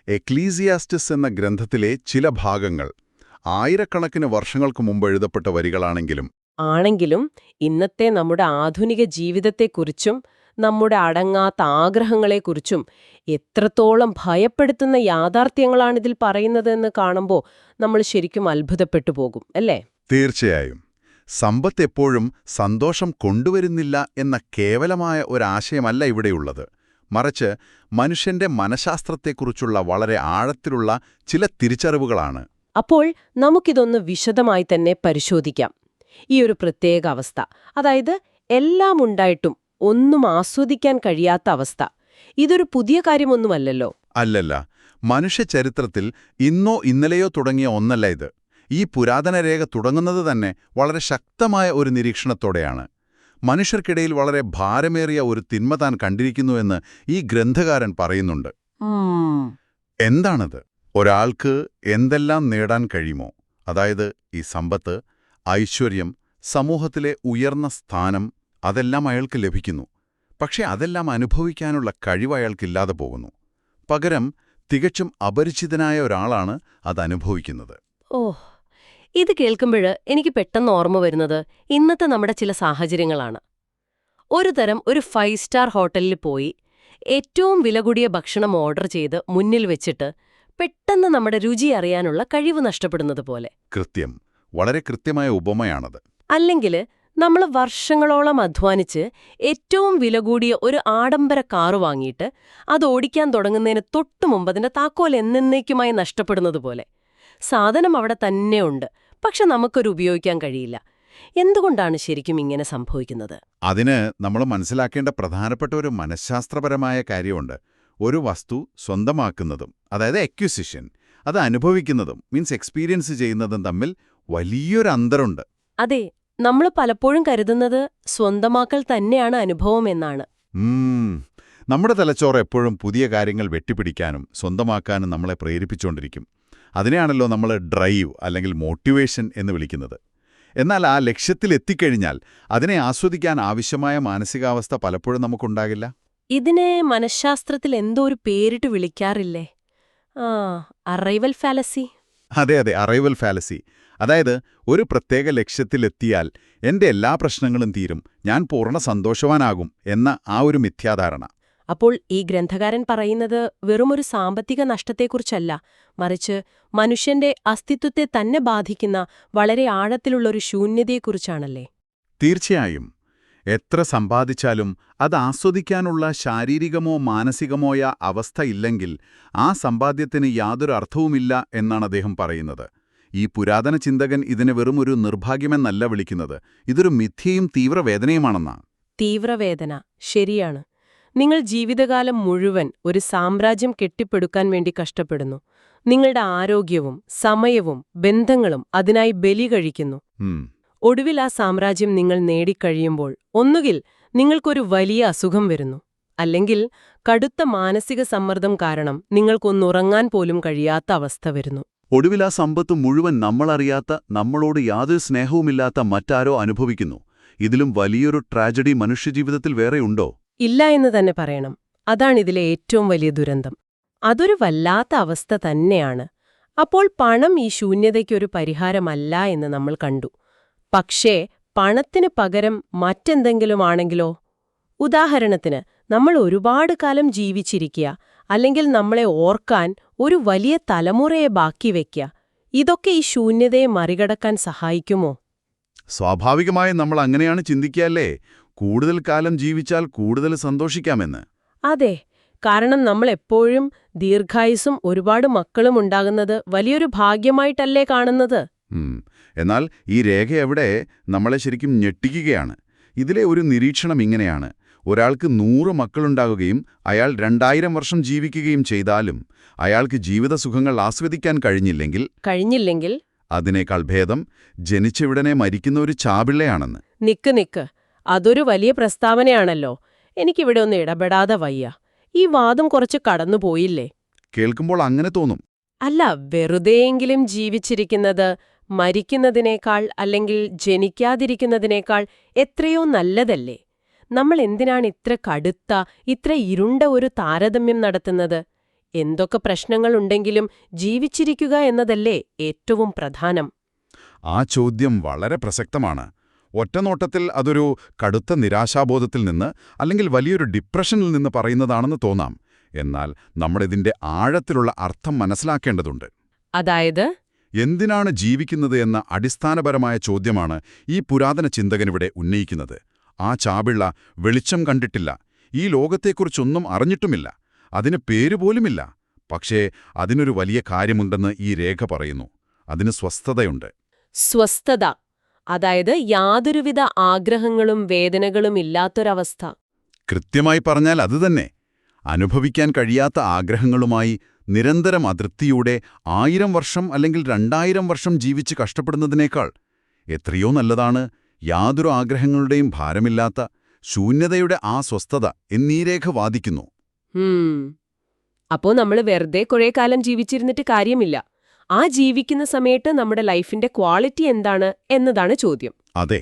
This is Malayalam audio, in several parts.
എക്ലീസിയാസ്റ്റിസ് എന്ന ഗ്രന്ഥത്തിലെ ചില ഭാഗങ്ങൾ ആയിരക്കണക്കിന് വർഷങ്ങൾക്ക് മുമ്പ് എഴുതപ്പെട്ട ആണെങ്കിലും ഇന്നത്തെ നമ്മുടെ ആധുനിക ജീവിതത്തെക്കുറിച്ചും നമ്മുടെ അടങ്ങാത്ത ആഗ്രഹങ്ങളെക്കുറിച്ചും എത്രത്തോളം ഭയപ്പെടുത്തുന്ന യാഥാർത്ഥ്യങ്ങളാണിതിൽ പറയുന്നതെന്ന് കാണുമ്പോൾ നമ്മൾ ശരിക്കും അത്ഭുതപ്പെട്ടു പോകും അല്ലേ? തീർച്ചയായും. സമ്പത്ത് എപ്പോഴും സന്തോഷം കൊണ്ടുവരുന്നില്ല എന്ന കേവലമായ ഒരാശയമല്ല ഇവിടെയുള്ളത്. മറിച്ച് മനുഷ്യന്റെ മനഃശാസ്ത്രത്തെക്കുറിച്ചുള്ള വളരെ ആഴത്തിലുള്ള ചില തിരിച്ചറിവുകളാണ്. അപ്പോൾ നമുക്കിതൊന്ന് വിശദമായി തന്നെ പരിശോധിക്കാം. ഈ ഒരു പ്രത്യേക അവസ്ഥ, അതായത് എല്ലാം ഉണ്ടായിട്ടും ഒന്നും ആസ്വദിക്കാൻ കഴിയാത്ത അവസ്ഥ, ഇതൊരു പുതിയ കാര്യമൊന്നുമല്ലല്ലോ. അല്ലല്ല. മനുഷ്യചരിത്രത്തിൽ ഇന്നോ ഇന്നലെയോ തുടങ്ങിയ ഒന്നല്ല ഇത്. ഈ പുരാതന രേഖ തുടങ്ങുന്നത് തന്നെ വളരെ ശക്തമായ ഒരു നിരീക്ഷണത്തോടെയാണ്. മനുഷ്യർക്കിടയിൽ വളരെ ഭാരമേറിയ ഒരു തിന്മ താൻ കണ്ടിരിക്കുന്നുവെന്ന് ഈ ഗ്രന്ഥകാരൻ പറയുന്നുണ്ട്. എന്താണത്? ഒരാൾക്ക് എന്തെല്ലാം നേടാൻ കഴിയുമോ, അതായത് ഈ സമ്പത്ത്, ഐശ്വര്യം, സമൂഹത്തിലെ ഉയർന്ന സ്ഥാനം, അതെല്ലാം അയാൾക്ക് ലഭിക്കുന്നു. പക്ഷെ അതെല്ലാം അനുഭവിക്കാനുള്ള കഴിവ് അയാൾക്കില്ലാതെ പോകുന്നു. പകരം തികച്ചും അപരിചിതനായ ഒരാളാണ് അതനുഭവിക്കുന്നത്. ഇത് കേൾക്കുമ്പോൾ എനിക്ക് പെട്ടെന്ന് ഓർമ്മ വരുന്നത് ഇന്നത്തെ നമ്മുടെ ചില സാഹചര്യങ്ങളാണ്. ഒരു 5 സ്റ്റാർ ഹോട്ടലിൽ പോയി ഏറ്റവും വില കൂടിയ ഭക്ഷണം ഓർഡർ ചെയ്ത് മുന്നിൽ വെച്ചിട്ട് പെട്ടെന്ന് നമ്മുടെ രുചി അറിയാനുള്ള കഴിവ് നഷ്ടപ്പെടുന്നത് പോലെ. കൃത്യം. വളരെ കൃത്യമായ ഉപമയാണത്. അല്ലെങ്കിൽ നമ്മൾ വർഷങ്ങളോളം അധ്വാനിച്ച് ഏറ്റവും വില കൂടിയ ഒരു ആഡംബര കാറ് വാങ്ങിയിട്ട് അത് ഓടിക്കാൻ തുടങ്ങുന്നതിന് തൊട്ടുമുമ്പ് അതിന്റെ താക്കോൽ എന്നേക്കുമായി നഷ്ടപ്പെടുന്നത് പോലെ. സാധനം അവിടെ തന്നെയുണ്ട്, പക്ഷെ നമുക്കൊരു ഉപയോഗിക്കാൻ കഴിയില്ല. എന്തുകൊണ്ടാണ് ശരിക്കും ഇങ്ങനെ സംഭവിക്കുന്നത്? അതിന് നമ്മൾ മനസ്സിലാക്കേണ്ട പ്രധാനപ്പെട്ട ഒരു മനഃശാസ്ത്രപരമായ കാര്യമുണ്ട്. ഒരു വസ്തു സ്വന്തമാക്കുന്നതും, അതായത് എക്വിസിഷൻ, അത് അനുഭവിക്കുന്നതും എക്സ്പീരിയൻസ് ചെയ്യുന്നതും തമ്മിൽ വലിയൊരു അന്തരമുണ്ട്. അതെ, നമ്മൾ പലപ്പോഴും കരുതുന്നത് സ്വന്തമാക്കൽ തന്നെയാണ് അനുഭവം എന്നാണ്. നമ്മുടെ തലച്ചോറ് എപ്പോഴും പുതിയ കാര്യങ്ങൾ വെട്ടിപ്പിടിക്കാനും സ്വന്തമാക്കാനും നമ്മളെ പ്രേരിപ്പിച്ചുകൊണ്ടിരിക്കും. അതിനെയാണല്ലോ നമ്മൾ ഡ്രൈവ് അല്ലെങ്കിൽ മോട്ടിവേഷൻ എന്ന് വിളിക്കുന്നത്. എന്നാൽ ആ ലക്ഷ്യത്തിലെത്തിക്കഴിഞ്ഞാൽ അതിനെ ആസ്വദിക്കാൻ ആവശ്യമായ മാനസികാവസ്ഥ പലപ്പോഴും നമുക്കുണ്ടാകില്ല. ഇതിനെ മനഃശാസ്ത്രത്തിൽ എന്തോ ഒരു പേരിട്ട് വിളിക്കാറില്ലേ? Arrival fallacy. അതെ, അറൈവൽ ഫാലസി. അതായത് ഒരു പ്രത്യേക ലക്ഷ്യത്തിലെത്തിയാൽ എന്റെ എല്ലാ പ്രശ്നങ്ങളും തീരും, ഞാൻ പൂർണ്ണ സന്തോഷവാനാകും എന്ന ആ ഒരു മിഥ്യാധാരണ. അപ്പോൾ ഈ ഗ്രന്ഥകാരൻ പറയുന്നത് വെറുമൊരു സാമ്പത്തിക നഷ്ടത്തെക്കുറിച്ചല്ല, മറിച്ച് മനുഷ്യന്റെ അസ്തിത്വത്തെ തന്നെ ബാധിക്കുന്ന വളരെ ആഴത്തിലുള്ളൊരു ശൂന്യതയെക്കുറിച്ചാണല്ലേ? തീർച്ചയായും. എത്ര സമ്പാദിച്ചാലും അത് ആസ്വദിക്കാനുള്ള ശാരീരികമോ മാനസികമോയ അവസ്ഥയില്ലെങ്കിൽ ആ സമ്പാദ്യത്തിന് യാതൊരു അർത്ഥവുമില്ല എന്നാണ് അദ്ദേഹം പറയുന്നത്. ഈ പുരാതന ചിന്തകൻ ഇതിനെ വെറുമൊരു നിർഭാഗ്യമെന്നല്ല വിളിക്കുന്നത്, ഇതൊരു മിഥ്യയും തീവ്രവേദനയുമാണെന്നാ. തീവ്രവേദന, ശരിയാണ്. നിങ്ങൾ ജീവിതകാലം മുഴുവൻ ഒരു സാമ്രാജ്യം കെട്ടിപ്പടുക്കാൻ വേണ്ടി കഷ്ടപ്പെടുന്നു. നിങ്ങളുടെ ആരോഗ്യവും സമയവും ബന്ധങ്ങളും അതിനായി ബലി കഴിക്കുന്നു. ഒടുവിൽ ആ സാമ്രാജ്യം നിങ്ങൾ നേടിക്കഴിയുമ്പോൾ ഒന്നുകിൽ നിങ്ങൾക്കൊരു വലിയ അസുഖം വരുന്നു, അല്ലെങ്കിൽ കടുത്ത മാനസിക സമ്മർദ്ദം കാരണം നിങ്ങൾക്കൊന്നുറങ്ങാൻ പോലും കഴിയാത്ത അവസ്ഥ വരുന്നു. ഒടുവിൽ ആ സമ്പത്ത് മുഴുവൻ നമ്മളറിയാത്ത, നമ്മളോട് യാതൊരു സ്നേഹവുമില്ലാത്ത മറ്റാരോ അനുഭവിക്കുന്നു. ഇതിലും വലിയൊരു ട്രാജഡി മനുഷ്യജീവിതത്തിൽ വേറെയുണ്ടോ? ഇല്ല എന്ന് തന്നെ പറയണം. അതാണിതിലെ ഏറ്റവും വലിയ ദുരന്തം. അതൊരു വല്ലാത്ത അവസ്ഥ തന്നെയാണ്. അപ്പോൾ പണം ഈ ശൂന്യതയ്ക്കൊരു പരിഹാരമല്ല എന്ന് നമ്മൾ കണ്ടു. പക്ഷേ പണത്തിന് പകരം മറ്റെന്തെങ്കിലും ആണെങ്കിലോ? ഉദാഹരണത്തിന്, നമ്മൾ ഒരുപാട് കാലം ജീവിച്ചിരിക്കുക, അല്ലെങ്കിൽ നമ്മളെ ഓർക്കാൻ ഒരു വലിയ തലമുറയെ ബാക്കി വയ്ക്കുക, ഇതൊക്കെ ഈ ശൂന്യതയെ മറികടക്കാൻ സഹായിക്കുമോ? സ്വാഭാവികമായും നമ്മൾ അങ്ങനെയാണ് ചിന്തിക്കുകയല്ലേ, കൂടുതൽ കാലം ജീവിച്ചാൽ കൂടുതൽ സന്തോഷിക്കാമെന്ന്. അതെ, കാരണം നമ്മൾ എപ്പോഴും ദീർഘായുസ്സും ഒരുപാട് മക്കളും ഉണ്ടാകുന്നത് വലിയൊരു ഭാഗ്യമായിട്ടല്ലേ കാണുന്നത്. എന്നാൽ ഈ രേഖ എവിടെ നമ്മളെ ശരിക്കും ഞെട്ടിക്കുകയാണ്. ഇതിലെ ഒരു നിരീക്ഷണം ഇങ്ങനെയാണ്: ഒരാൾക്ക് 100 മക്കളുണ്ടാകുകയും അയാൾ 2000 വർഷം ജീവിക്കുകയും ചെയ്താലും അയാൾക്ക് ജീവിതസുഖങ്ങൾ ആസ്വദിക്കാൻ കഴിഞ്ഞില്ലെങ്കിൽ അതിനേക്കാൾ ഭേദം ജനിച്ചവിടനെ മരിക്കുന്ന ഒരു ചാപിള്ളയാണെന്ന്. നിക്ക്, അതൊരു വലിയ പ്രസ്താവനയാണല്ലോ. എനിക്കിവിടെ ഒന്ന് ഇടപെടാതെ വയ്യ. ഈ വാദം കുറച്ച് കടന്നുപോയില്ലേ? കേൾക്കുമ്പോൾ അങ്ങനെ തോന്നും. അല്ല, വെറുതെയെങ്കിലും ജീവിച്ചിരിക്കുന്നത് മരിക്കുന്നതിനേക്കാൾ അല്ലെങ്കിൽ ജനിക്കാതിരിക്കുന്നതിനേക്കാൾ എത്രയോ നല്ലതല്ലേ? നമ്മൾ എന്തിനാണ് ഇത്ര കടുത്ത, ഇത്ര ഇരുണ്ട ഒരു താരതമ്യം നടത്തുന്നത്? എന്തൊക്കെ പ്രശ്നങ്ങളുണ്ടെങ്കിലും ജീവിച്ചിരിക്കുക എന്നതല്ലേ ഏറ്റവും പ്രധാനം. ആ ചോദ്യം വളരെ പ്രസക്തമാണ്. ഒറ്റനോട്ടത്തിൽ അതൊരു കടുത്ത നിരാശാബോധത്തിൽ നിന്ന് അല്ലെങ്കിൽ വലിയൊരു ഡിപ്രഷനിൽ നിന്ന് പറയുന്നതാണെന്ന് തോന്നാം. എന്നാൽ നമ്മളിതിന്റെ ആഴത്തിലുള്ള അർത്ഥം മനസ്സിലാക്കേണ്ടതുണ്ട്. അതായത് എന്തിനാണ് ജീവിക്കുന്നത് എന്ന അടിസ്ഥാനപരമായ ചോദ്യമാണ് ഈ പുരാതന ചിന്തകനിവിടെ ഉന്നയിക്കുന്നത്. ആ ചാപിള്ള വെളിച്ചം കണ്ടിട്ടില്ല, ഈ ലോകത്തെക്കുറിച്ചൊന്നും അറിഞ്ഞിട്ടുമില്ല, അതിന് പേരുപോലുമില്ല. പക്ഷേ അതിനൊരു വലിയ കാര്യമുണ്ടെന്ന് ഈ രേഖ പറയുന്നു. അതിന് സ്വസ്ഥതയുണ്ട്. സ്വസ്ഥത, അതായത് യാതൊരുവിധ ആഗ്രഹങ്ങളും വേദനകളും ഇല്ലാത്തൊരവസ്ഥ. കൃത്യമായി പറഞ്ഞാൽ അതുതന്നെ. അനുഭവിക്കാൻ കഴിയാത്ത ആഗ്രഹങ്ങളുമായി നിരന്തരം അതൃപ്തിയോടെ 1000 വർഷം അല്ലെങ്കിൽ 2000 വർഷം ജീവിച്ച് കഷ്ടപ്പെടുന്നതിനേക്കാൾ എത്രയോ നല്ലതാണ് യാതൊരു ആഗ്രഹങ്ങളുടെയും ഭാരമില്ലാത്ത ശൂന്യതയുടെ ആ സ്വസ്ഥത എന്നീ രേഖ വാദിക്കുന്നു. അപ്പോ നമ്മൾ വെറുതെ കുറേ കാലം ജീവിച്ചിരുന്നിട്ട് കാര്യമില്ല. ആ ജീവിക്കുന്ന സമയത്ത് നമ്മുടെ ലൈഫിന്റെ ക്വാളിറ്റി എന്താണ് എന്നതാണ് ചോദ്യം. അതെ,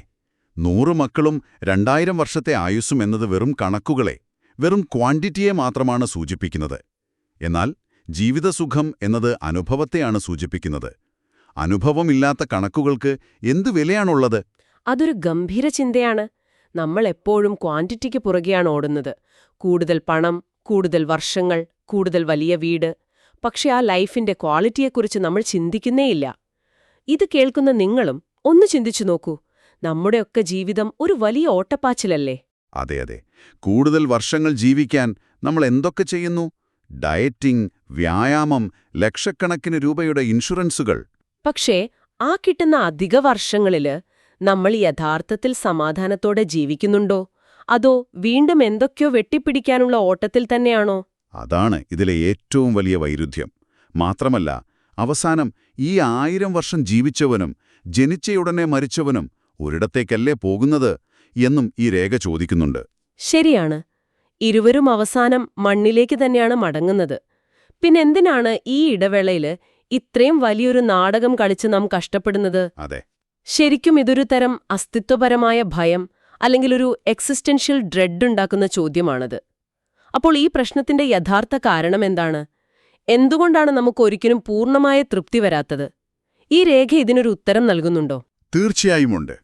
100 മക്കളും 2000 വർഷത്തെ ആയുസ്സും എന്നത് വെറും കണക്കുകളെ, വെറും ക്വാണ്ടിറ്റിയെ മാത്രമാണ് സൂചിപ്പിക്കുന്നത്. എന്നാൽ ജീവിതസുഖം എന്നത് അനുഭവത്തെയാണ് സൂചിപ്പിക്കുന്നത്. അനുഭവമില്ലാത്ത കണക്കുകൾക്ക് എന്തു വിലയാണുള്ളത്? അതൊരു ഗംഭീര ചിന്തയാണ്. നമ്മൾ എപ്പോഴും ക്വാണ്ടിറ്റിക്ക് പുറകെയാണ് ഓടുന്നത്. കൂടുതൽ പണം, കൂടുതൽ വർഷങ്ങൾ, കൂടുതൽ വലിയ വീട്. പക്ഷെ ആ ലൈഫിന്റെ ക്വാളിറ്റിയെക്കുറിച്ച് നമ്മൾ ചിന്തിക്കുന്നേയില്ല. ഇത് കേൾക്കുന്ന നിങ്ങളും ഒന്ന് ചിന്തിച്ചു നോക്കൂ. നമ്മുടെയൊക്കെ ജീവിതം ഒരു വലിയ ഓട്ടപ്പാച്ചിലല്ലേ? അതെ അതെ. കൂടുതൽ വർഷങ്ങൾ ജീവിക്കാൻ നമ്മൾ എന്തൊക്കെ ചെയ്യുന്നു? ഡയറ്റിംഗ്, വ്യായാമം, ലക്ഷക്കണക്കിന് രൂപയുടെ ഇൻഷുറൻസുകൾ. പക്ഷേ ആ കിട്ടുന്ന അധിക വർഷങ്ങളില് നമ്മൾ യഥാർത്ഥത്തിൽ സമാധാനത്തോടെ ജീവിക്കുന്നുണ്ടോ? അതോ വീണ്ടും എന്തൊക്കെയോ വെട്ടിപ്പിടിക്കാനുള്ള ഓട്ടത്തിൽ തന്നെയാണോ? അതാണ് ഇതിലെ ഏറ്റവും വലിയ വൈരുദ്ധ്യം. മാത്രമല്ല, അവസാനം ഈ 1000 വർഷം ജീവിച്ചവനും ജനിച്ചയുടനെ മരിച്ചവനും ഒരിടത്തേക്കല്ലേ പോകുന്നത് എന്നും ഈ രേഖ ചോദിക്കുന്നുണ്ട്. ശരിയാണ്. ഇരുവരും അവസാനം മണ്ണിലേക്ക് തന്നെയാണ് മടങ്ങുന്നത്. പിന്നെന്തിനാണ് ഈ ഇടവേളയില് ഇത്രയും വലിയൊരു നാടകം കളിച്ച് നാം കഷ്ടപ്പെടുന്നത്? അതെ, ശരിക്കും ഇതൊരു തരം അസ്തിത്വപരമായ ഭയം അല്ലെങ്കിൽ ഒരു എക്സിസ്റ്റൻഷ്യൽ ഡ്രെഡ് ഉണ്ടാക്കുന്ന ചോദ്യമാണത്. അപ്പോൾ ഈ പ്രശ്നത്തിന്റെ യഥാർത്ഥ കാരണം എന്താണ്? എന്തുകൊണ്ടാണ് നമുക്ക് ഒരിക്കലും പൂർണ്ണമായ തൃപ്തി വരാത്തത്? ഈ രേഖ ഇതിനൊരു ഉത്തരം നൽകുന്നുണ്ടോ? തീർച്ചയായുമുണ്ട്.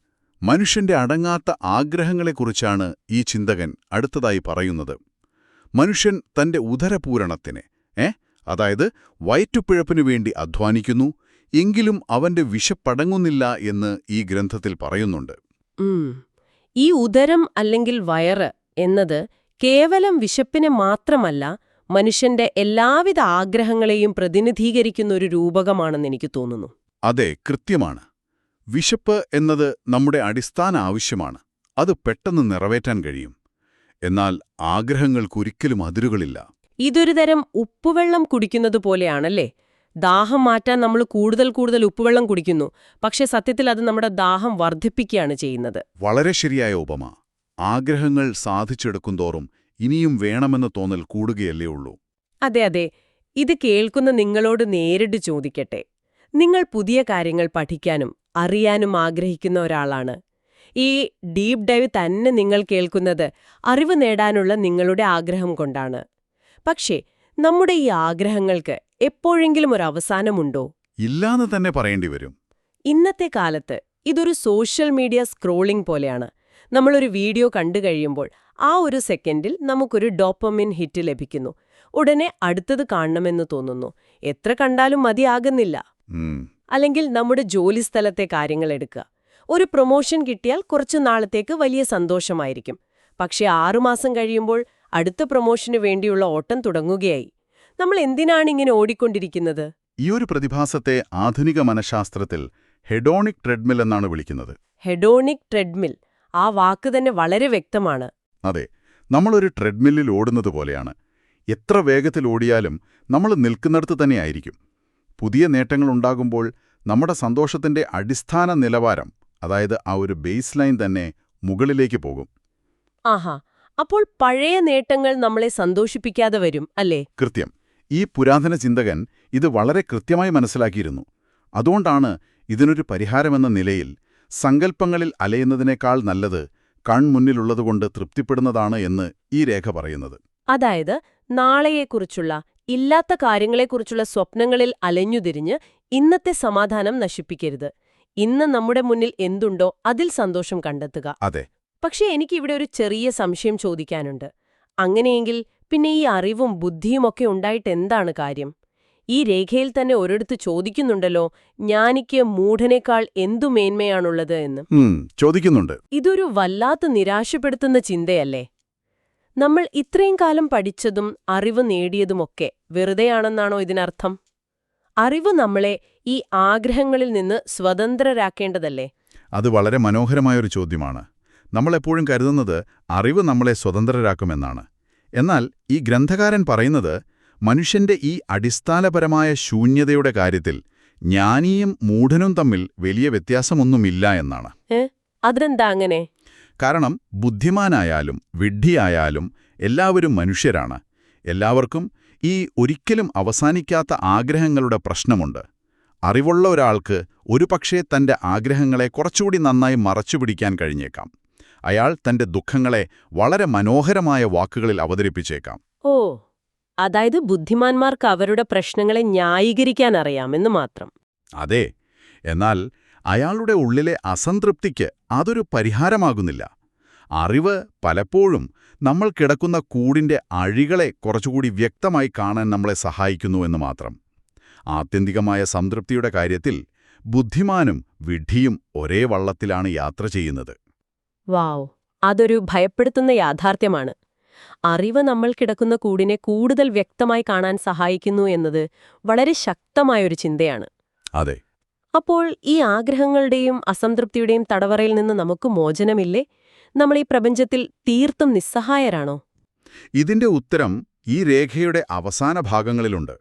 മനുഷ്യന്റെ അടങ്ങാത്ത ആഗ്രഹങ്ങളെക്കുറിച്ചാണ് ഈ ചിന്തകൻ അടുത്തതായി പറയുന്നത്. മനുഷ്യൻ തന്റെ ഉദരപൂരണത്തിന്, അതായത് വയറ്റുപിഴപ്പിനു വേണ്ടി അധ്വാനിക്കുന്നു, എങ്കിലും അവന്റെ വിശപ്പടങ്ങുന്നില്ല എന്ന് ഈ ഗ്രന്ഥത്തിൽ പറയുന്നുണ്ട്. ഈ ഉദരം അല്ലെങ്കിൽ വയറ് എന്നത് കേവലം വിശപ്പിനെ മാത്രമല്ല, മനുഷ്യന്റെ എല്ലാവിധ ആഗ്രഹങ്ങളെയും പ്രതിനിധീകരിക്കുന്ന ഒരു രൂപകമാണെന്ന് എനിക്ക് തോന്നുന്നു. അതെ, കൃത്യമാണ്. വിശപ്പ് എന്നത് നമ്മുടെ അടിസ്ഥാന ആവശ്യമാണ്. അത് പെട്ടെന്ന് നിറവേറ്റാൻ കഴിയും. എന്നാൽ ആഗ്രഹങ്ങൾക്കൊരിക്കലും അതിരുകളില്ല. ഇതൊരു തരം ഉപ്പുവെള്ളം കുടിക്കുന്നത് പോലെയാണല്ലേ? ദാഹം മാറ്റാൻ നമ്മൾ കൂടുതൽ ഉപ്പുവെള്ളം കുടിക്കുന്നു, പക്ഷെ സത്യത്തിൽ അത് നമ്മുടെ ദാഹം വർദ്ധിപ്പിക്കുകയാണ് ചെയ്യുന്നത്. വളരെ ശരിയായ ഉപമ. ആഗ്രഹങ്ങൾ സാധിച്ചെടുക്കുന്തോറും ഇനിയും വേണമെന്ന തോന്നൽ കൂടുകയല്ലേ ഉള്ളൂ. അതെ. ഇത് കേൾക്കുന്ന നിങ്ങളോട് നേരിട്ട് ചോദിക്കട്ടെ. നിങ്ങൾ പുതിയ കാര്യങ്ങൾ പഠിക്കാനും അറിയാനും ആഗ്രഹിക്കുന്ന ഒരാളാണ്. ഈ ഡീപ് ഡൈവ് തന്നെ നിങ്ങൾ കേൾക്കുന്നത് അറിവ് നേടാനുള്ള നിങ്ങളുടെ ആഗ്രഹം കൊണ്ടാണ്. പക്ഷേ നമ്മുടെ ഈ ആഗ്രഹങ്ങൾക്ക് എപ്പോഴെങ്കിലും ഒരു അവസാനമുണ്ടോ? ഇല്ലാന്ന് തന്നെ പറയേണ്ടി വരും. ഇന്നത്തെ കാലത്ത് ഇതൊരു സോഷ്യൽ മീഡിയ സ്ക്രോളിംഗ് പോലെയാണ്. നമ്മളൊരു വീഡിയോ കണ്ടു കഴിയുമ്പോൾ ആ ഒരു സെക്കൻഡിൽ നമുക്കൊരു ഡോപ്പമിൻ ഹിറ്റ് ലഭിക്കുന്നു. ഉടനെ അടുത്തത് കാണണമെന്ന് തോന്നുന്നു. എത്ര കണ്ടാലും മതിയാകുന്നില്ല. അല്ലെങ്കിൽ നമ്മുടെ ജോലിസ്ഥലത്തെ കാര്യങ്ങൾ എടുക്കുക. ഒരു പ്രൊമോഷൻ കിട്ടിയാൽ കുറച്ചു നാളത്തേക്ക് വലിയ സന്തോഷമായിരിക്കും. പക്ഷെ 6 മാസം കഴിയുമ്പോൾ അടുത്ത പ്രൊമോഷന് വേണ്ടിയുള്ള ഓട്ടം തുടങ്ങുകയായി. നമ്മൾ എന്തിനാണ് ഇങ്ങനെ ഓടിക്കൊണ്ടിരിക്കുന്നത്? ഈ ഒരു പ്രതിഭാസത്തെ ആധുനിക മനഃശാസ്ത്രത്തിൽ ഹെഡോണിക് ട്രെഡ്മിൽ എന്നാണ് വിളിക്കുന്നത്. ഹെഡോണിക് ട്രെഡ്മിൽ, ആ വാക്ക് തന്നെ വളരെ വ്യക്തമാണ്. അതെ, നമ്മളൊരു ട്രെഡ്മില്ലിൽ ഓടുന്നത് പോലെയാണ്. എത്ര വേഗത്തിൽ ഓടിയാലും നമ്മൾ നിൽക്കുന്നിടത്ത് തന്നെയായിരിക്കും. പുതിയ നേട്ടങ്ങളുണ്ടാകുമ്പോൾ നമ്മുടെ സന്തോഷത്തിന്റെ അടിസ്ഥാന നിലവാരം, അതായത് ആ ഒരു ബേസ് ലൈൻ തന്നെ മുകളിലേക്ക് പോകും. ആഹാ, അപ്പോൾ പഴയ നേട്ടങ്ങൾ നമ്മളെ സന്തോഷിപ്പിക്കാതെ വരും അല്ലേ? കൃത്യം. ഈ പുരാതന ചിന്തകൻ ഇത് വളരെ കൃത്യമായി മനസ്സിലാക്കിയിരുന്നു. അതുകൊണ്ടാണ് ഇതിനൊരു പരിഹാരമെന്ന നിലയിൽ സങ്കല്പങ്ങളിൽ അലയുന്നതിനേക്കാൾ നല്ലത് കൺമുന്നിലുള്ളതുകൊണ്ട് തൃപ്തിപ്പെടുന്നതാണ് എന്ന് ഈ രേഖ പറയുന്നത്. അതായത് നാളെയെക്കുറിച്ചുള്ള ഇല്ലാത്ത കാര്യങ്ങളെക്കുറിച്ചുള്ള സ്വപ്നങ്ങളിൽ അലഞ്ഞുതിരിഞ്ഞ് ഇന്നത്തെ സമാധാനം നശിപ്പിക്കരുത്. ഇന്ന് നമ്മുടെ മുന്നിൽ എന്തുണ്ടോ അതിൽ സന്തോഷം കണ്ടെത്തുക. അതെ. പക്ഷേ എനിക്കിവിടെ ഒരു ചെറിയ സംശയം ചോദിക്കാനുണ്ട്. അങ്ങനെയെങ്കിൽ പിന്നെ ഈ അറിവും ബുദ്ധിയുമൊക്കെ ഉണ്ടായിട്ട് എന്താണ് കാര്യം? ഈ രേഖയിൽ തന്നെ ഒരിടത്ത് ചോദിക്കുന്നുണ്ടല്ലോ, ജ്ഞാനിക്ക് മൂഢനേക്കാൾ എന്തു മേന്മയാണുള്ളത് എന്ന്. ചോദിക്കുന്നുണ്ട്. ഇതൊരു വല്ലാത്ത നിരാശപ്പെടുത്തുന്ന ചിന്തയല്ലേ? നമ്മൾ ഇത്രയും കാലം പഠിച്ചതും അറിവ് നേടിയതുമൊക്കെ വെറുതെയാണെന്നാണോ ഇതിനർത്ഥം? അറിവ് നമ്മളെ ഈ ആഗ്രഹങ്ങളിൽ നിന്ന് സ്വതന്ത്രരാക്കേണ്ടതല്ലേ? അത് വളരെ മനോഹരമായൊരു ചോദ്യമാണ്. നമ്മളെപ്പോഴും കരുതുന്നത് അറിവ് നമ്മളെ സ്വതന്ത്രരാക്കുമെന്നാണ്. എന്നാൽ ഈ ഗ്രന്ഥകാരൻ പറയുന്നത് മനുഷ്യന്റെ ഈ അടിസ്ഥാനപരമായ ശൂന്യതയുടെ കാര്യത്തിൽ ജ്ഞാനിയും മൂഢനും തമ്മിൽ വലിയ വ്യത്യാസമൊന്നുമില്ല എന്നാണ്. അതെന്താ അങ്ങനെ? കാരണം ബുദ്ധിമാനായാലും വിഡ്ഢിയായാലും എല്ലാവരും മനുഷ്യരാണ്. എല്ലാവർക്കും ഈ ഒരിക്കലും അവസാനിക്കാത്ത ആഗ്രഹങ്ങളുടെ പ്രശ്നമുണ്ട്. അറിവുള്ള ഒരാൾക്ക് ഒരുപക്ഷേ തന്റെ ആഗ്രഹങ്ങളെ കുറച്ചുകൂടി നന്നായി മറച്ചുപിടിക്കാൻ കഴിഞ്ഞേക്കാം. അയാൾ തന്റെ ദുഃഖങ്ങളെ വളരെ മനോഹരമായ വാക്കുകളിൽ അവതരിപ്പിച്ചേക്കാം. ഓ, അതായത് ബുദ്ധിമാന്മാർക്ക് അവരുടെ പ്രശ്നങ്ങളെ ന്യായീകരിക്കാൻ അറിയാമെന്ന് മാത്രം. അതെ. എന്നാൽ അയാളുടെ ഉള്ളിലെ അസംതൃപ്തിക്ക് അതൊരു പരിഹാരമാകുന്നില്ല. അറിവ് പലപ്പോഴും നമ്മൾ കിടക്കുന്ന കൂടിന്റെ അഴികളെ കുറച്ചുകൂടി വ്യക്തമായി കാണാൻ നമ്മളെ സഹായിക്കുന്നുവെന്ന് മാത്രം. ആത്യന്തികമായ സംതൃപ്തിയുടെ കാര്യത്തിൽ ബുദ്ധിമാനും വിഡ്ഢിയും ഒരേ വള്ളത്തിലാണ് യാത്ര ചെയ്യുന്നത്. വാവ്, അതൊരു ഭയപ്പെടുത്തുന്ന യാഥാർത്ഥ്യമാണ്. അറിവ് നമ്മൾ കിടക്കുന്ന കൂടിനെ കൂടുതൽ വ്യക്തമായി കാണാൻ സഹായിക്കുന്നു എന്നത് വളരെ ശക്തമായൊരു ചിന്തയാണ്. അതെ. അപ്പോൾ ഈ ആഗ്രഹങ്ങളുടെയും അസംതൃപ്തിയുടെയും തടവറയിൽ നിന്ന് നമുക്ക് മോചനമില്ലേ? നമ്മൾ ഈ പ്രപഞ്ചത്തിൽ തീർത്തും നിസ്സഹായരാണോ? ഇതിന്റെ ഉത്തരം ഈ രേഖയുടെ അവസാന ഭാഗങ്ങളിലുണ്ട്.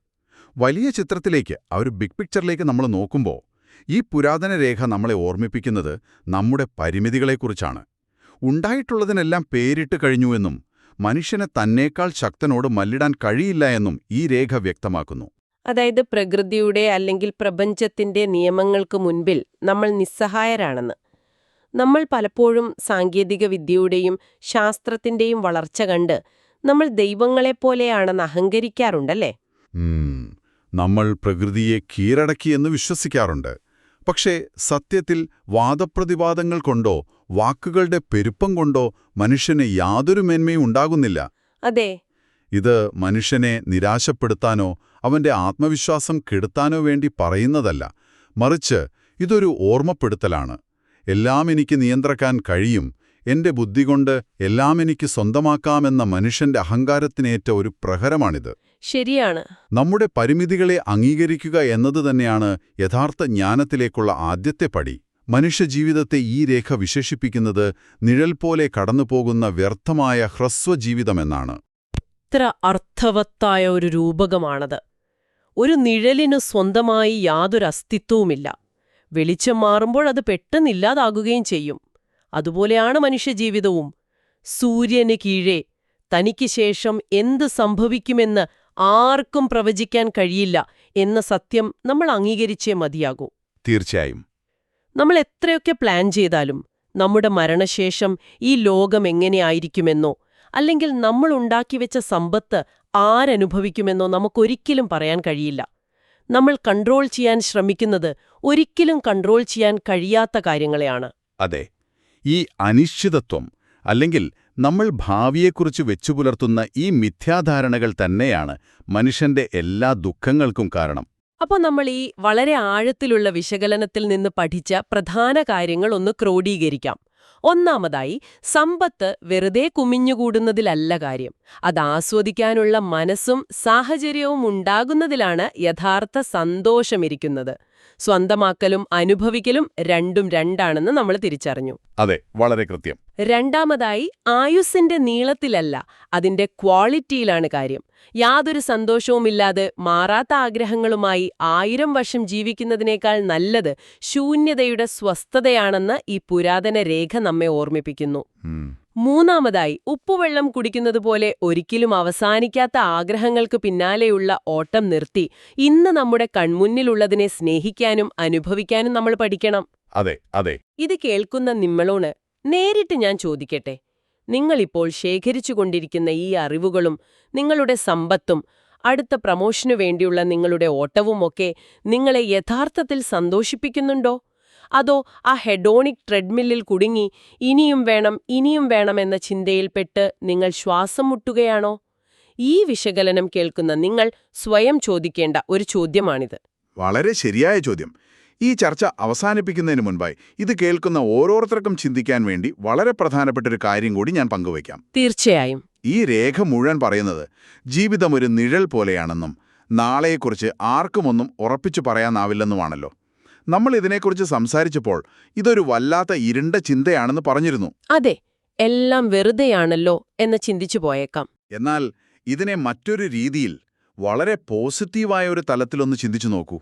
വലിയ ചിത്രത്തിലേക്ക്, ആ ഒരു ബിഗ് പിക്ചറിലേക്ക് നമ്മൾ നോക്കുമ്പോൾ ഈ പുരാതന രേഖ നമ്മളെ ഓർമ്മിപ്പിക്കുന്നത് നമ്മുടെ പരിമിതികളെക്കുറിച്ചാണ്. ഉണ്ടായിട്ടുള്ളതിനെല്ലാം പേരിട്ട് കഴിഞ്ഞുവെന്നും മനുഷ്യനെ തന്നേക്കാൾ ശക്തനോട് മല്ലിടാൻ കഴിയില്ല എന്നും ഈ രേഖ വ്യക്തമാക്കുന്നു. അതായത് പ്രകൃതിയുടെ അല്ലെങ്കിൽ പ്രപഞ്ചത്തിന്റെ നിയമങ്ങൾക്ക് മുൻപിൽ നമ്മൾ നിസ്സഹായരാണെന്ന്. നമ്മൾ പലപ്പോഴും സാങ്കേതിക വിദ്യയുടെയും ശാസ്ത്രത്തിന്റെയും വളർച്ച കണ്ട് നമ്മൾ ദൈവങ്ങളെപ്പോലെയാണെന്ന് അഹങ്കരിക്കാറുണ്ടല്ലേ? നമ്മൾ പ്രകൃതിയെ കീഴടക്കിയെന്ന് വിശ്വസിക്കാറുണ്ട്. പക്ഷേ സത്യത്തിൽ വാദപ്രതിവാദങ്ങൾ കൊണ്ടോ വാക്കുകളുടെ പെരുപ്പം കൊണ്ടോ മനുഷ്യന് യാതൊരു മേന്മയും ഉണ്ടാകുന്നില്ല. അതെ. ഇത് മനുഷ്യനെ നിരാശപ്പെടുത്താനോ അവന്റെ ആത്മവിശ്വാസം കെടുത്താനോ വേണ്ടി പറയുന്നതല്ല. മറിച്ച് ഇതൊരു ഓർമ്മപ്പെടുത്തലാണ്. എല്ലാം എനിക്ക് നിയന്ത്രിക്കാൻ കഴിയും, എന്റെ ബുദ്ധികൊണ്ട് എല്ലാം എനിക്ക് സ്വന്തമാക്കാമെന്ന മനുഷ്യന്റെ അഹങ്കാരത്തിനേറ്റ ഒരു പ്രഹരമാണിത്. ശരിയാണ്. നമ്മുടെ പരിമിതികളെ അംഗീകരിക്കുക എന്നതുതന്നെയാണ് യഥാർത്ഥ ജ്ഞാനത്തിലേക്കുള്ള ആദ്യത്തെ പടി. മനുഷ്യജീവിതത്തെ ഈ രേഖ വിശേഷിപ്പിക്കുന്നത് നിഴൽ പോലെ കടന്നുപോകുന്ന വ്യർത്ഥമായ ഹ്രസ്വജീവിതമെന്നാണ്. ഇത്ര അർത്ഥവത്തായ ഒരു രൂപകമാണത്. ഒരു നിഴലിന് സ്വന്തമായി യാതൊരു അസ്തിത്വവുമില്ല. വെളിച്ചം മാറുമ്പോൾ അത് പെട്ടെന്നില്ലാതാകുകയും ചെയ്യും. അതുപോലെയാണ് മനുഷ്യജീവിതവും. സൂര്യന് കീഴേ തനിക്ക് ശേഷം എന്ത് സംഭവിക്കുമെന്ന് ആർക്കും പ്രവചിക്കാൻ കഴിയില്ല എന്ന സത്യം നമ്മൾ അംഗീകരിച്ചേ മതിയാകൂ. തീർച്ചയായും. നമ്മൾ എത്രയൊക്കെ പ്ലാൻ ചെയ്താലും നമ്മുടെ മരണശേഷം ഈ ലോകം എങ്ങനെയായിരിക്കുമെന്നോ അല്ലെങ്കിൽ നമ്മൾ ഉണ്ടാക്കിവെച്ച സമ്പത്ത് ആരനുഭവിക്കുമെന്നോ നമുക്കൊരിക്കലും പറയാൻ കഴിയില്ല. നമ്മൾ കൺട്രോൾ ചെയ്യാൻ ശ്രമിക്കുന്നത് ഒരിക്കലും കൺട്രോൾ ചെയ്യാൻ കഴിയാത്ത കാര്യങ്ങളെയാണ്. അതെ. ഈ അനിശ്ചിതത്വം അല്ലെങ്കിൽ നമ്മൾ ഭാവിയെക്കുറിച്ച് വെച്ചുപുലർത്തുന്ന ഈ മിഥ്യാധാരണകൾ തന്നെയാണ് മനുഷ്യന്റെ എല്ലാ ദുഃഖങ്ങൾക്കും കാരണം. അപ്പോൾ നമ്മൾ ഈ വളരെ ആഴത്തിലുള്ള വിശകലനത്തിൽ നിന്ന് പഠിച്ച പ്രധാന കാര്യങ്ങൾ ഒന്ന് ക്രോഡീകരിക്കാം. ഒന്നാമതായി, സമ്പത്ത് വെറുതെ കുമിഞ്ഞുകൂടുന്നതിലല്ല കാര്യം. അത് ആസ്വദിക്കാനുള്ള മനസ്സും സാഹചര്യവും ഉണ്ടാകുന്നതിലാണ് യഥാർത്ഥ സന്തോഷമിരിക്കുന്നത്. സ്വന്തമാക്കലും അനുഭവിക്കലും രണ്ടും രണ്ടാണെന്ന് നമ്മൾ തിരിച്ചറിഞ്ഞു. അതെ, വളരെ കൃത്യം. രണ്ടാമതായി, ആയുസ്സിന്റെ നീളത്തിലല്ല, അതിന്റെ ക്വാളിറ്റിയിലാണ് കാര്യം. യാതൊരു സന്തോഷവുമില്ലാതെ മാറാത്ത ആഗ്രഹങ്ങളുമായി 1000 വർഷം ജീവിക്കുന്നതിനേക്കാൾ നല്ലത് ശൂന്യതയുടെ സ്വസ്ഥതയാണെന്ന് ഈ പുരാതന രേഖ നമ്മെ ഓർമ്മിപ്പിക്കുന്നു. മൂന്നാമതായി, ഉപ്പുവെള്ളം കുടിക്കുന്നതുപോലെ ഒരിക്കലും അവസാനിക്കാത്ത ആഗ്രഹങ്ങൾക്ക് പിന്നാലെയുള്ള ഓട്ടം നിർത്തി ഇന്ന് നമ്മുടെ കൺമുന്നിലുള്ളതിനെ സ്നേഹിക്കാനും അനുഭവിക്കാനും നമ്മൾ പഠിക്കണം. അതെ അതെ. ഇത് കേൾക്കുന്ന നിങ്ങളോട് നേരിട്ട് ഞാൻ ചോദിക്കട്ടെ, നിങ്ങളിപ്പോൾ ശേഖരിച്ചുകൊണ്ടിരിക്കുന്ന ഈ അറിവുകളും നിങ്ങളുടെ സമ്പത്തും അടുത്ത പ്രമോഷനു വേണ്ടിയുള്ള നിങ്ങളുടെ ഓട്ടവുമൊക്കെ നിങ്ങളെ യഥാർത്ഥത്തിൽ സന്തോഷിപ്പിക്കുന്നുണ്ടോ? അതോ ആ ഹെഡോണിക് ട്രെഡ്മില്ലിൽ കുടുങ്ങി ഇനിയും വേണം എന്ന ചിന്തയിൽപ്പെട്ട് നിങ്ങൾ ശ്വാസം മുട്ടുകയാണോ? ഈ വിശകലനം കേൾക്കുന്ന നിങ്ങൾ സ്വയം ചോദിക്കേണ്ട ഒരു ചോദ്യമാണിത്. വളരെ ശരിയായ ചോദ്യം. ഈ ചർച്ച അവസാനിപ്പിക്കുന്നതിന് മുൻപായി ഇത് കേൾക്കുന്ന ഓരോരുത്തർക്കും ചിന്തിക്കാൻ വേണ്ടി വളരെ പ്രധാനപ്പെട്ടൊരു കാര്യം കൂടി ഞാൻ പങ്കുവയ്ക്കാം. തീർച്ചയായും. ഈ രേഖ മുഴുവൻ പറയുന്നത് ജീവിതം ഒരു നിഴൽ പോലെയാണെന്നും നാളെയെക്കുറിച്ച് ആർക്കുമൊന്നും ഉറപ്പിച്ചു പറയാനാവില്ലെന്നുമാണല്ലോ. നമ്മൾ ഇതിനെക്കുറിച്ച് സംസാരിച്ചപ്പോൾ ഇതൊരു വല്ലാത്ത ഇരുണ്ട ചിന്തയാണെന്ന് പറഞ്ഞിരുന്നു. അതെ, എല്ലാം വെറുതെയാണല്ലോ എന്ന് ചിന്തിച്ചു പോയേക്കാം. എന്നാൽ ഇതിനെ മറ്റൊരു രീതിയിൽ വളരെ പോസിറ്റീവായ ഒരു തലത്തിലൊന്ന് ചിന്തിച്ചു നോക്കൂ.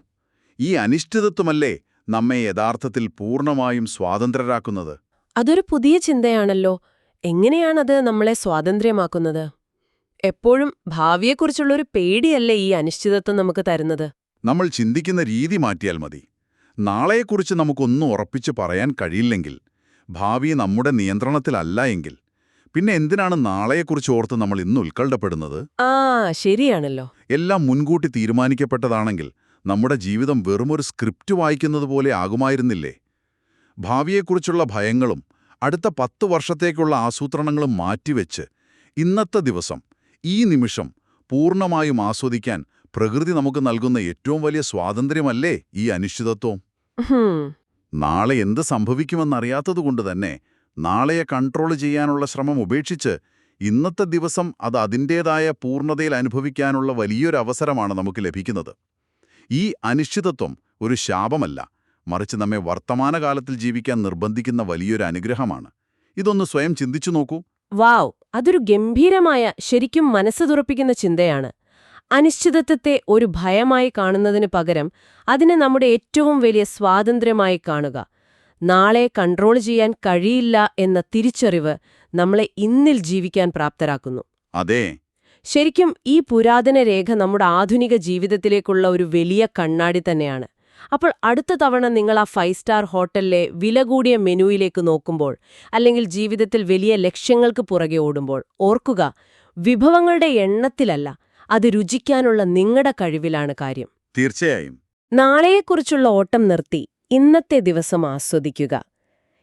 ഈ അനിശ്ചിതത്വമല്ലേ നമ്മെ യഥാർത്ഥത്തിൽ പൂർണ്ണമായും സ്വാതന്ത്ര്യരാക്കുന്നത്? അതൊരു പുതിയ ചിന്തയാണല്ലോ. എങ്ങനെയാണത് നമ്മളെ സ്വാതന്ത്ര്യമാക്കുന്നത്? എപ്പോഴും ഭാവിയെക്കുറിച്ചുള്ളൊരു പേടിയല്ലേ ഈ അനിശ്ചിതത്വം നമുക്ക് തരുന്നത്? നമ്മൾ ചിന്തിക്കുന്ന രീതി മാറ്റിയാൽ മതി. നാളെയെക്കുറിച്ച് നമുക്കൊന്നും ഉറപ്പിച്ച് പറയാൻ കഴിയില്ലെങ്കിൽ, ഭാവി നമ്മുടെ നിയന്ത്രണത്തിലല്ല എങ്കിൽ, പിന്നെ എന്തിനാണ് നാളെയെക്കുറിച്ച് ഓർത്ത് നമ്മൾ ഇന്ന് ഉത്കണ്ഠപ്പെടുന്നത്? ശരിയാണല്ലോ. എല്ലാം മുൻകൂട്ടി തീരുമാനിക്കപ്പെട്ടതാണെങ്കിൽ നമ്മുടെ ജീവിതം വെറുമൊരു സ്ക്രിപ്റ്റ് വായിക്കുന്നത് പോലെ ആകുമായിരുന്നില്ലേ? ഭാവിയെക്കുറിച്ചുള്ള ഭയങ്ങളും അടുത്ത 10 വർഷത്തേക്കുള്ള ആസൂത്രണങ്ങളും മാറ്റിവെച്ച് ഇന്നത്തെ ദിവസം, ഈ നിമിഷം പൂർണ്ണമായും ആസ്വദിക്കാൻ പ്രകൃതി നമുക്ക് നൽകുന്ന ഏറ്റവും വലിയ സ്വാതന്ത്ര്യമല്ലേ ഈ അനിശ്ചിതത്വം? നാളെ എന്ത് സംഭവിക്കുമെന്നറിയാത്തതുകൊണ്ട് തന്നെ നാളെയെ കൺട്രോൾ ചെയ്യാനുള്ള ശ്രമം ഉപേക്ഷിച്ച് ഇന്നത്തെ ദിവസം അത് അതിൻ്റേതായ പൂർണ്ണതയിൽ അനുഭവിക്കാനുള്ള വലിയൊരു അവസരമാണ് നമുക്ക് ലഭിക്കുന്നത്. ഈ അനിശ്ചിതത്വം ഒരു ശാപമല്ല, മറിച്ച് നമ്മെ വർത്തമാനകാലത്തിൽ ജീവിക്കാൻ നിർബന്ധിക്കുന്ന വലിയൊരു അനുഗ്രഹമാണ്. ഇതൊന്ന് സ്വയം ചിന്തിച്ചു നോക്കൂ. വാവ്, അതൊരു ഗംഭീരമായ, ശരിക്കും മനസ്സ് തുറപ്പിക്കുന്ന ചിന്തയാണ്. അനിശ്ചിതത്വത്തെ ഒരു ഭയമായി കാണുന്നതിന് പകരം അതിനെ നമ്മുടെ ഏറ്റവും വലിയ സ്വാതന്ത്ര്യമായി കാണുക. നാളെ കൺട്രോൾ ചെയ്യാൻ കഴിയില്ല എന്ന തിരിച്ചറിവ് നമ്മളെ ഇന്നിൽ ജീവിക്കാൻ പ്രാപ്തരാക്കുന്നു. അതെ, ശരിക്കും ഈ പുരാതന രേഖ നമ്മുടെ ആധുനിക ജീവിതത്തിലേക്കുള്ള ഒരു വലിയ കണ്ണാടി തന്നെയാണ്. അപ്പോൾ അടുത്ത തവണ നിങ്ങൾ ആ 5 സ്റ്റാർ ഹോട്ടലിലെ വില കൂടിയ മെനുവിലേക്ക് നോക്കുമ്പോൾ, അല്ലെങ്കിൽ ജീവിതത്തിൽ വലിയ ലക്ഷ്യങ്ങൾക്ക് പുറകെ ഓടുമ്പോൾ, ഓർക്കുക, വിഭവങ്ങളുടെ എണ്ണത്തിലല്ല, അത് രുചിക്കാനുള്ള നിങ്ങളുടെ കഴിവിലാണ് കാര്യം. തീർച്ചയായും. നാളെയെക്കുറിച്ചുള്ള ഓട്ടം നിർത്തി ഇന്നത്തെ ദിവസം ആസ്വദിക്കുക.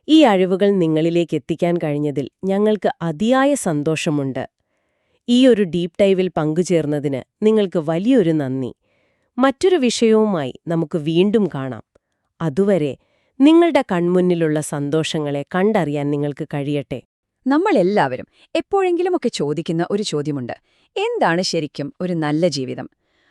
ഈ അഴിവുകൾ നിങ്ങളിലേക്ക് എത്തിക്കാൻ കഴിഞ്ഞതിൽ ഞങ്ങൾക്ക് അതിയായ സന്തോഷമുണ്ട്. ഈ ഒരു ഡീപ് ഡൈവിൽ പങ്കുചേർന്നതിന് നിങ്ങൾക്ക് വലിയൊരു നന്ദി. മറ്റൊരു വിഷയവുമായി നമുക്ക് വീണ്ടും കാണാം. അതുവരെ നിങ്ങളുടെ കൺമുന്നിലുള്ള സന്തോഷങ്ങളെ കണ്ടറിയാൻ നിങ്ങൾക്ക് കഴിയട്ടെ. നമ്മളെല്ലാവരും എപ്പോഴെങ്കിലുമൊക്കെ ചോദിക്കുന്ന ഒരു ചോദ്യമുണ്ട്: എന്താണ് ശരിക്കും ഒരു നല്ല ജീവിതം?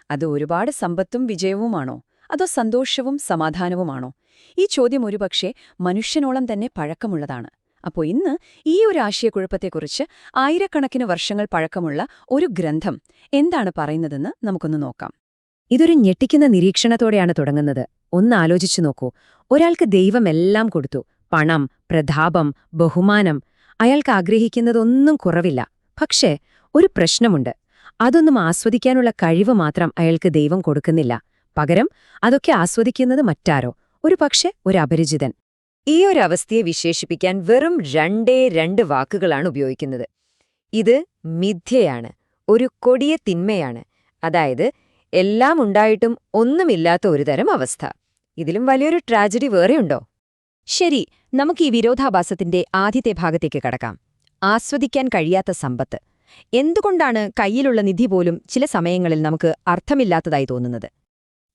അത് ഒരുപാട് സമ്പത്തും വിജയവുമാണോ, അതോ സന്തോഷവും സമാധാനവുമാണോ? ഈ ചോദ്യം ഒരുപക്ഷെ മനുഷ്യനോളം തന്നെ പഴക്കമുള്ളതാണ്. അപ്പോൾ ഇന്ന് ഈ ഒരു ആശയക്കുഴപ്പത്തെക്കുറിച്ച് ആയിരക്കണക്കിന് വർഷങ്ങൾ പഴക്കമുള്ള ഒരു ഗ്രന്ഥം എന്താണ് പറയുന്നതെന്ന് നമുക്കൊന്ന് നോക്കാം. ഇതൊരു ഞെട്ടിക്കുന്ന നിരീക്ഷണത്തോടെയാണ് തുടങ്ങുന്നത്. ഒന്ന് ആലോചിച്ചു നോക്കൂ. ഒരാൾക്ക് ദൈവമെല്ലാം കൊടുത്തു: പണം, പ്രതാപം, ബഹുമാനം. അയാൾക്ക് ആഗ്രഹിക്കുന്നതൊന്നും കുറവില്ല. പക്ഷേ ഒരു പ്രശ്നമുണ്ട്. അതൊന്നും ആസ്വദിക്കാനുള്ള കഴിവ് മാത്രം അയാൾക്ക് ദൈവം കൊടുക്കുന്നില്ല. പകരം അതൊക്കെ ആസ്വദിക്കുന്നത് മറ്റാരോ, ഒരുപക്ഷെ ഒരു അപരിചിതൻ. ഈ ഒരു അവസ്ഥയെ വിശേഷിപ്പിക്കാൻ വെറും 2 വാക്കുകളാണ് ഉപയോഗിക്കുന്നത്. ഇത് മിഥ്യയാണ്, ഒരു കൊടിയ തിന്മയാണ്. അതായത് എല്ലാം ഉണ്ടായിട്ടും ഒന്നുമില്ലാത്ത ഒരുതരം അവസ്ഥ. ഇതിലും വലിയൊരു ട്രാജഡി വേറെയുണ്ടോ? ശരി, നമുക്ക് ഈ വിരോധാഭാസത്തിന്റെ ആദ്യത്തെ ഭാഗത്തേക്ക് കടക്കാം. ആസ്വദിക്കാൻ കഴിയാത്ത സമ്പത്ത്. എന്തുകൊണ്ടാണ് കയ്യിലുള്ള നിധി പോലും ചില സമയങ്ങളിൽ നമുക്ക് അർത്ഥമില്ലാത്തതായി തോന്നുന്നത്?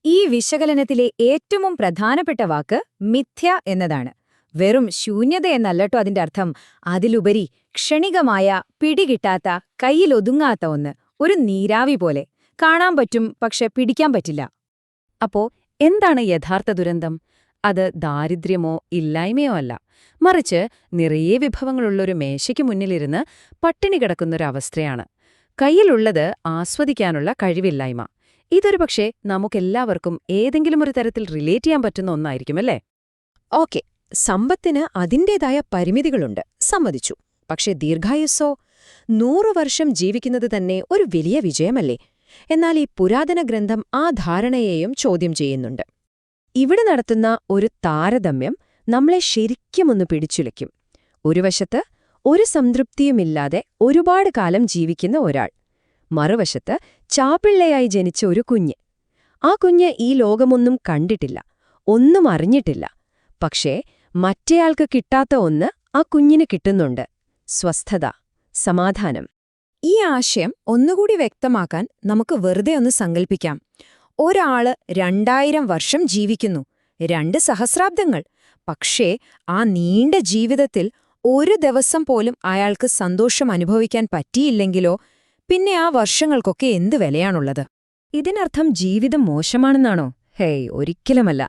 ഈ വിശകലനത്തിലെ ഏറ്റവും പ്രധാനപ്പെട്ട വാക്ക് മിഥ്യ എന്നതാണ്. വെറും ശൂന്യത എന്നല്ലട്ടോ അതിന്റെ അർത്ഥം. അതിലുപരി ക്ഷണികമായ, പിടികിട്ടാത്ത, കയ്യിലൊതുങ്ങാത്ത ഒന്ന്, ഒരു നീരാവി പോലെ. കാണാൻ പറ്റും, പക്ഷെ പിടിക്കാൻ പറ്റില്ല. അപ്പോ എന്താണ് യഥാർത്ഥ ദുരന്തം? അത് ദാരിദ്ര്യമോ ഇല്ലായ്മയോ അല്ല, മറിച്ച് നിറയെ വിഭവങ്ങളുള്ളൊരു മേശയ്ക്ക് മുന്നിലിരുന്ന് പട്ടിണി കിടക്കുന്നൊരവസ്ഥയാണ്. കയ്യിലുള്ളത് ആസ്വദിക്കാനുള്ള കഴിവില്ലായ്മ. ഇതൊരു പക്ഷേ നമുക്കെല്ലാവർക്കും ഏതെങ്കിലും ഒരു തരത്തിൽ റിലേറ്റ് ചെയ്യാൻ പറ്റുന്ന ഒന്നായിരിക്കുമല്ലേ? ഓക്കെ, സമ്പത്തിന് അതിൻ്റേതായ പരിമിതികളുണ്ട്, സമ്മതിച്ചു. പക്ഷേ ദീർഘായുസ്സോ? 100 വർഷം ജീവിക്കുന്നത് തന്നെ ഒരു വലിയ വിജയമല്ലേ? എന്നാൽ ഈ പുരാതന ഗ്രന്ഥം ആ ധാരണയെയും ചോദ്യം ചെയ്യുന്നുണ്ട്. ഇവിടെ നടത്തുന്ന ഒരു താരതമ്യം നമ്മളെ ശരിക്കുമൊന്ന് പിടിച്ചുലയ്ക്കും. ഒരു വശത്ത് ഒരു സംതൃപ്തിയുമില്ലാതെ ഒരുപാട് കാലം ജീവിക്കുന്ന ഒരാൾ, മറുവശത്ത് ചാപിള്ളയായി ജനിച്ച ഒരു കുഞ്ഞ്. ആ കുഞ്ഞ് ഈ ലോകമൊന്നും കണ്ടിട്ടില്ല, ഒന്നും അറിഞ്ഞിട്ടില്ല. പക്ഷേ മറ്റേയാൾക്ക് കിട്ടാത്ത ഒന്ന് ആ കുഞ്ഞിന് കിട്ടുന്നുണ്ട്: സ്വസ്ഥത, സമാധാനം. ഈ ആശയം ഒന്നുകൂടി വ്യക്തമാക്കാൻ നമുക്ക് വെറുതെ ഒന്ന് സങ്കൽപ്പിക്കാം. ഒരാള് 2000 വർഷം ജീവിക്കുന്നു, 2 സഹസ്രാബ്ദങ്ങൾ. പക്ഷേ ആ നീണ്ട ജീവിതത്തിൽ ഒരു ദിവസം പോലും അയാൾക്ക് സന്തോഷം അനുഭവിക്കാൻ പറ്റിയില്ലെങ്കിലോ, പിന്നെ ആ വർഷങ്ങൾക്കൊക്കെ എന്ത് വിലയാണുള്ളത്? ഇതിനർത്ഥം ജീവിതം മോശമാണെന്നാണോ? ഹേയ്, ഒരിക്കലുമല്ല.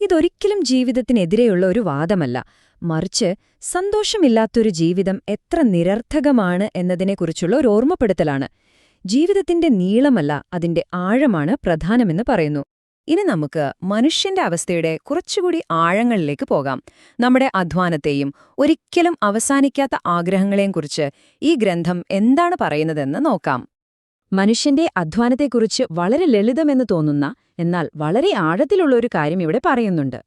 ഇതൊരിക്കലും ജീവിതത്തിനെതിരെയുള്ള ഒരു വാദമല്ല. മറിച്ച് സന്തോഷമില്ലാത്തൊരു ജീവിതം എത്ര നിരർത്ഥകമാണ് എന്നതിനെക്കുറിച്ചുള്ള ഒരു ഓർമ്മപ്പെടുത്തലാണ്. ജീവിതത്തിന്റെ നീളമല്ല, അതിന്റെ ആഴമാണ് പ്രധാനമെന്ന് പറയുന്നു. ഇനി നമുക്ക് മനുഷ്യന്റെ അവസ്ഥയുടെ കുറച്ചുകൂടി ആഴങ്ങളിലേക്ക് പോകാം. നമ്മുടെ അധ്വാനത്തെയും ഒരിക്കലും അവസാനിക്കാത്ത ആഗ്രഹങ്ങളെയും കുറിച്ച് ഈ ഗ്രന്ഥം എന്താണ് പറയുന്നതെന്ന് നോക്കാം. മനുഷ്യന്റെ അധ്വാനത്തെക്കുറിച്ച് വളരെ ലളിതമെന്ന് തോന്നുന്ന, എന്നാൽ വളരെ ആഴത്തിലുള്ളൊരു കാര്യം ഇവിടെ പറയുന്നുണ്ട്.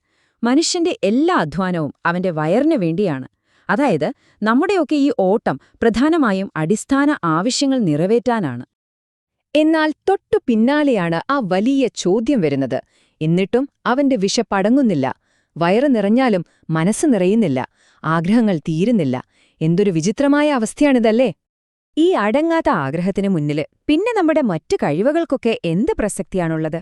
മനുഷ്യന്റെ എല്ലാ അധ്വാനവും അവന്റെ വയറിനു വേണ്ടിയാണ്. അതായത് നമ്മുടെയൊക്കെ ഈ ഓട്ടം പ്രധാനമായും അടിസ്ഥാന ആവശ്യങ്ങൾ നിറവേറ്റാനാണ്. എന്നാൽ തൊട്ടു പിന്നാലെയാണ് ആ വലിയ ചോദ്യം വരുന്നത്. എന്നിട്ടും അവന്റെ വിശപ്പടങ്ങുന്നില്ല. വയറ് നിറഞ്ഞാലും മനസ്സ് നിറയുന്നില്ല, ആഗ്രഹങ്ങൾ തീരുന്നില്ല. എന്തൊരു വിചിത്രമായ അവസ്ഥയാണിതല്ലേ? ഈ അടങ്ങാത്ത ആഗ്രഹത്തിന് മുന്നില് പിന്നെ നമ്മുടെ മറ്റു കഴിവുകൾക്കൊക്കെ എന്ത് പ്രസക്തിയാണുള്ളത്?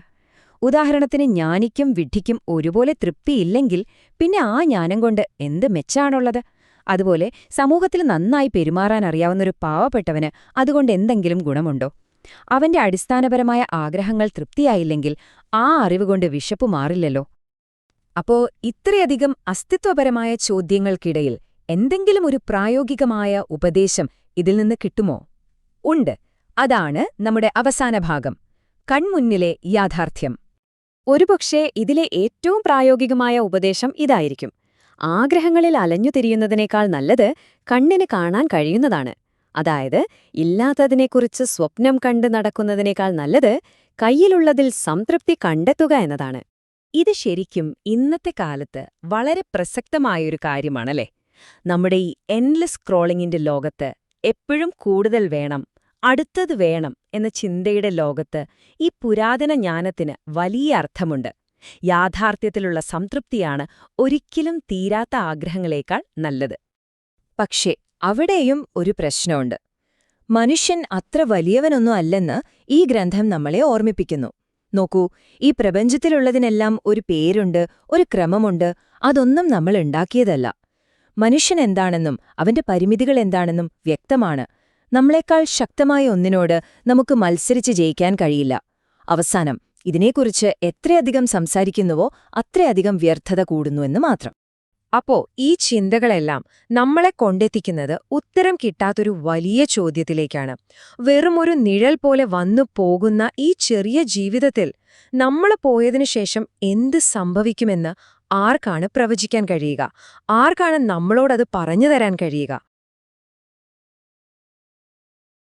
ഉദാഹരണത്തിന്, ജ്ഞാനിക്കും വിഡ്ഢിക്കും ഒരുപോലെ തൃപ്തിയില്ലെങ്കിൽ പിന്നെ ആ ജ്ഞാനം കൊണ്ട് എന്ത് മെച്ചാണുള്ളത്? അതുപോലെ സമൂഹത്തിൽ നന്നായി പെരുമാറാൻ അറിയാവുന്നൊരു പാവപ്പെട്ടവന് അതുകൊണ്ട് എന്തെങ്കിലും ഗുണമുണ്ടോ? അവന്റെ അടിസ്ഥാനപരമായ ആഗ്രഹങ്ങൾ തൃപ്തിയായില്ലെങ്കിൽ ആ അറിവുകൊണ്ട് വിശപ്പു മാറില്ലല്ലോ. അപ്പോ ഇത്രയധികം അസ്തിത്വപരമായ ചോദ്യങ്ങൾക്കിടയിൽ എന്തെങ്കിലും ഒരു പ്രായോഗികമായ ഉപദേശം ഇതിൽ നിന്ന് കിട്ടുമോ? ഉണ്ട്. അതാണ് നമ്മുടെ അവസാന ഭാഗം: കൺമുന്നിലെ യാഥാർത്ഥ്യം. ഒരുപക്ഷേ ഇതിലെ ഏറ്റവും പ്രായോഗികമായ ഉപദേശം ഇതായിരിക്കും: ആഗ്രഹങ്ങളിൽ അലഞ്ഞുതിരിയുന്നതിനേക്കാൾ നല്ലത് കണ്ണിന് കാണാൻ കഴിയുന്നതാണ്. അതായത്, ഇല്ലാത്തതിനെക്കുറിച്ച് സ്വപ്നം കണ്ട് നടക്കുന്നതിനേക്കാൾ നല്ലത് കയ്യിലുള്ളതിൽ സംതൃപ്തി കണ്ടെത്തുക എന്നതാണ്. ഇത് ശരിക്കും ഇന്നത്തെ കാലത്ത് വളരെ പ്രസക്തമായൊരു കാര്യമാണല്ലേ? നമ്മുടെ ഈ എൻലെസ് സ്ക്രോളിങ്ങിന്റെ ലോകത്ത് എപ്പോഴും കൂടുതൽ വേണം, അടുത്തത് വേണം എന്ന ചിന്തയുടെ ലോകത്ത് ഈ പുരാതന ജ്ഞാനത്തിന് വലിയ അർത്ഥമുണ്ട്. യാഥാർത്ഥ്യത്തിലുള്ള സംതൃപ്തിയാണ് ഒരിക്കലും തീരാത്ത ആഗ്രഹങ്ങളേക്കാൾ നല്ലത്. പക്ഷേ അവിടെയും ഒരു പ്രശ്നമുണ്ട്. മനുഷ്യൻ അത്ര വലിയവനൊന്നും അല്ലെന്ന് ഈ ഗ്രന്ഥം നമ്മളെ ഓർമ്മിപ്പിക്കുന്നു. നോക്കൂ, ഈ പ്രപഞ്ചത്തിലുള്ളതിനെല്ലാം ഒരു പേരുണ്ട്, ഒരു ക്രമമുണ്ട്. അതൊന്നും നമ്മൾ ഉണ്ടാക്കിയതല്ല. മനുഷ്യൻ എന്താണെന്നും അവന്റെ പരിമിതികൾ എന്താണെന്നും വ്യക്തമാണ്. നമ്മളെക്കാൾ ശക്തമായ ഒന്നിനോട് നമുക്ക് മത്സരിച്ച് ജയിക്കാൻ കഴിയില്ല. അവസാനം ഇതിനെക്കുറിച്ച് എത്രയധികം സംസാരിക്കുന്നുവോ അത്രയധികം വ്യർത്ഥത കൂടുന്നുവെന്ന് മാത്രം. അപ്പോ ഈ ചിന്തകളെല്ലാം നമ്മളെ കൊണ്ടെത്തിക്കുന്നത് ഉത്തരം കിട്ടാത്തൊരു വലിയ ചോദ്യത്തിലേക്കാണ്. വെറുമൊരു നിഴൽ പോലെ വന്നു പോകുന്ന ഈ ചെറിയ ജീവിതത്തിൽ നമ്മൾ പോയതിനുശേഷം എന്ത് സംഭവിക്കുമെന്ന് ആർക്കാണ് പ്രവചിക്കാൻ കഴിയുക? ആർക്കാണ് നമ്മളോടത് പറഞ്ഞു തരാൻ കഴിയുക?